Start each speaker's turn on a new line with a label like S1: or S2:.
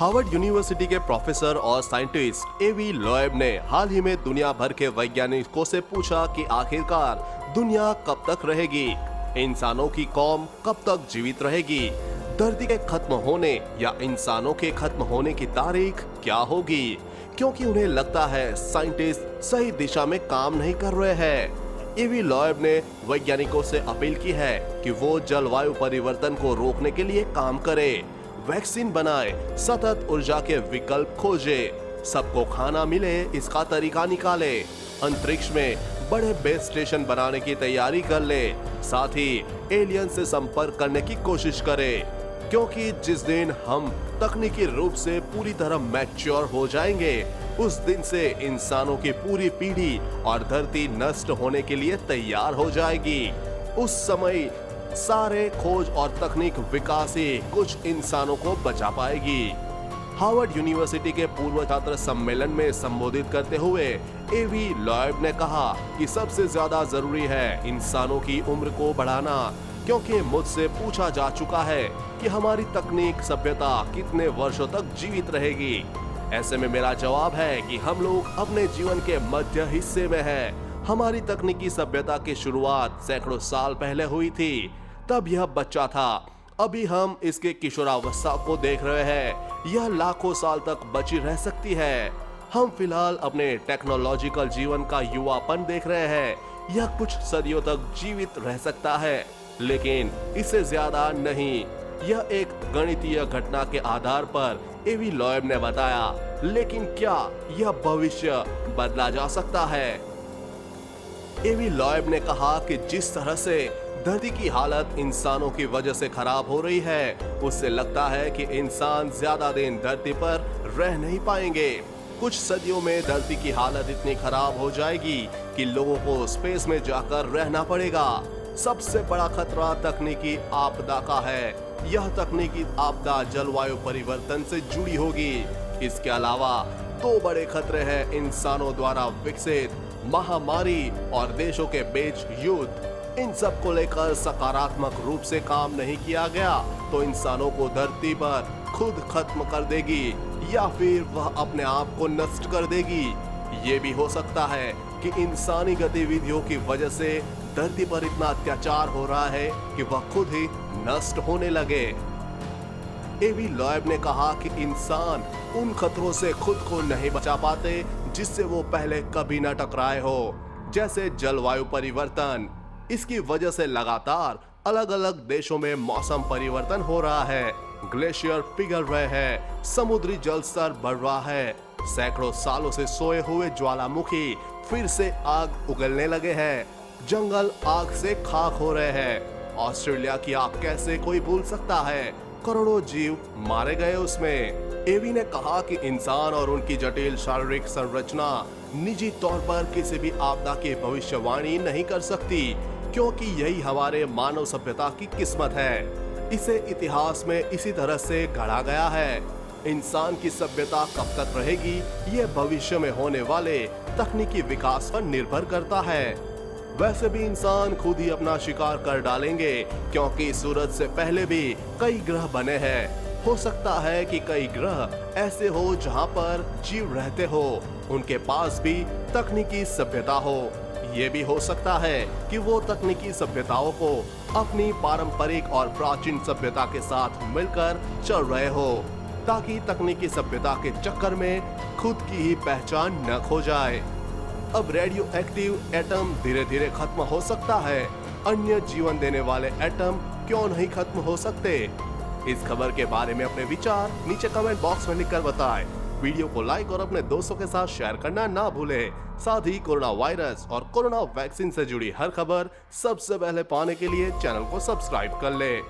S1: Harvard university के professor और scientist एवी Loeb ने हाल ही में दुनिया भर के वैज्ञानिकों से पूछा कि आखिरकार दुनिया कब तक रहेगी, इंसानों की कौम कब तक जीवित रहेगी, धरती के खत्म होने या इंसानों के खत्म होने की तारीख क्या होगी, क्योंकि उन्हें लगता है साइंटिस्ट सही दिशा में काम नहीं कर रहे हैं। एवी लोएब ने वैज्ञानिकों से अपील की है कि वो जलवायु परिवर्तन को रोकने के लिए काम करे, वैक्सीन बनाए, सतत ऊर्जा के विकल्प खोजे, सबको खाना मिले इसका तरीका निकाले, अंतरिक्ष में बड़े बेस स्टेशन बनाने की तैयारी कर ले, साथ ही एलियन से संपर्क करने की कोशिश करे, क्योंकि जिस दिन हम तकनीकी रूप से पूरी तरह मैच्योर हो जाएंगे, उस दिन से इंसानों की पूरी पीढ़ी और धरती नष्ट होने के लिए तैयार हो जाएगी। उस समय सारे खोज और तकनीक विकास ही कुछ इंसानों को बचा पाएगी। हार्वर्ड यूनिवर्सिटी के पूर्व छात्र सम्मेलन में संबोधित करते हुए एवी लोएब ने कहा कि सबसे ज्यादा जरूरी है इंसानों की उम्र को बढ़ाना, क्योंकि मुझसे पूछा जा चुका है कि हमारी तकनीक सभ्यता कितने वर्षों तक जीवित रहेगी। ऐसे में मेरा जवाब है कि हम लोग अपने जीवन के मध्य हिस्से में हैं। हमारी तकनीकी सभ्यता की शुरुआत सैकड़ों साल पहले हुई थी, तब यह बच्चा था, अभी हम इसके किशोरावस्था को देख रहे हैं, यह लाखों साल तक बची रह सकती है। हम फिलहाल अपने टेक्नोलॉजिकल जीवन का युवापन देख रहे हैं, यह कुछ सदियों तक जीवित रह सकता है, लेकिन इससे ज्यादा नहीं। यह एक गणितीय घटना के आधार पर एवी लोएब ने बताया, लेकिन क्या यह भविष्य बदला जा सकता है? एवी लोएब ने कहा कि जिस तरह से धरती की हालत इंसानों की वजह से खराब हो रही है, उससे लगता है कि इंसान ज्यादा दिन धरती पर रह नहीं पाएंगे। कुछ सदियों में धरती की हालत इतनी खराब हो जाएगी कि लोगों को स्पेस में जाकर रहना पड़ेगा। सबसे बड़ा खतरा तकनीकी आपदा का है। यह तकनीकी आपदा जलवायु परिवर्तन से जुड़ी होगी। इसके अलावा दो बड़े खतरे हैं इंसानों द्वारा विकसित महामारी और देशों के बीच युद्ध। इन सब को लेकर सकारात्मक रूप से काम नहीं किया गया तो इंसानों को धरती पर खुद खत्म कर देगी या फिर वह अपने आप को नष्ट कर देगी। ये भी हो सकता है कि इंसानी गतिविधियों की वजह से धरती पर इतना अत्याचार हो रहा है कि वह खुद ही नष्ट होने लगे। एवी लोएब ने कहा कि इंसान उन खतरों से खुद को नहीं बचा पाते जिससे वो पहले कभी न टकराए हो, जैसे जलवायु परिवर्तन। इसकी वजह से लगातार अलग अलग देशों में मौसम परिवर्तन हो रहा है, ग्लेशियर पिघल रहे हैं, समुद्री जल स्तर बढ़ रहा है, सैकड़ों सालों से सोए हुए ज्वालामुखी फिर से आग उगलने लगे हैं, जंगल आग से खाक हो रहे हैं। ऑस्ट्रेलिया की आग कैसे कोई भूल सकता है, करोड़ों जीव मारे गए उसमें। एवी ने कहा कि इंसान और उनकी जटिल शारीरिक संरचना निजी तौर पर किसी भी आपदा की भविष्यवाणी नहीं कर सकती, क्योंकि यही हमारे मानव सभ्यता की किस्मत है। इसे इतिहास में इसी तरह से गढ़ा गया है। इंसान की सभ्यता कब तक रहेगी, यह भविष्य में होने वाले तकनीकी विकास पर निर्भर करता है। वैसे भी इंसान खुद ही अपना शिकार कर डालेंगे, क्योंकि सूरज से पहले भी कई ग्रह बने हैं। हो सकता है कि कई ग्रह ऐसे हो जहां पर जीव रहते हो, उनके पास भी तकनीकी सभ्यता हो। ये भी हो सकता है कि वो तकनीकी सभ्यताओं को अपनी पारंपरिक और प्राचीन सभ्यता के साथ मिलकर चल रहे हो, ताकि तकनीकी सभ्यता के चक्कर में खुद की ही पहचान न खो जाए। अब रेडियो एक्टिव एटम धीरे धीरे खत्म हो सकता है, अन्य जीवन देने वाले एटम क्यों नहीं खत्म हो सकते? इस खबर के बारे में अपने विचार नीचे कमेंट बॉक्स में लिखकर बताएं। वीडियो को लाइक और अपने दोस्तों के साथ शेयर करना ना भूलें। साथ ही कोरोना वायरस और कोरोना वैक्सीन से जुड़ी हर खबर सबसे पहले पाने के लिए चैनल को सब्सक्राइब कर लें।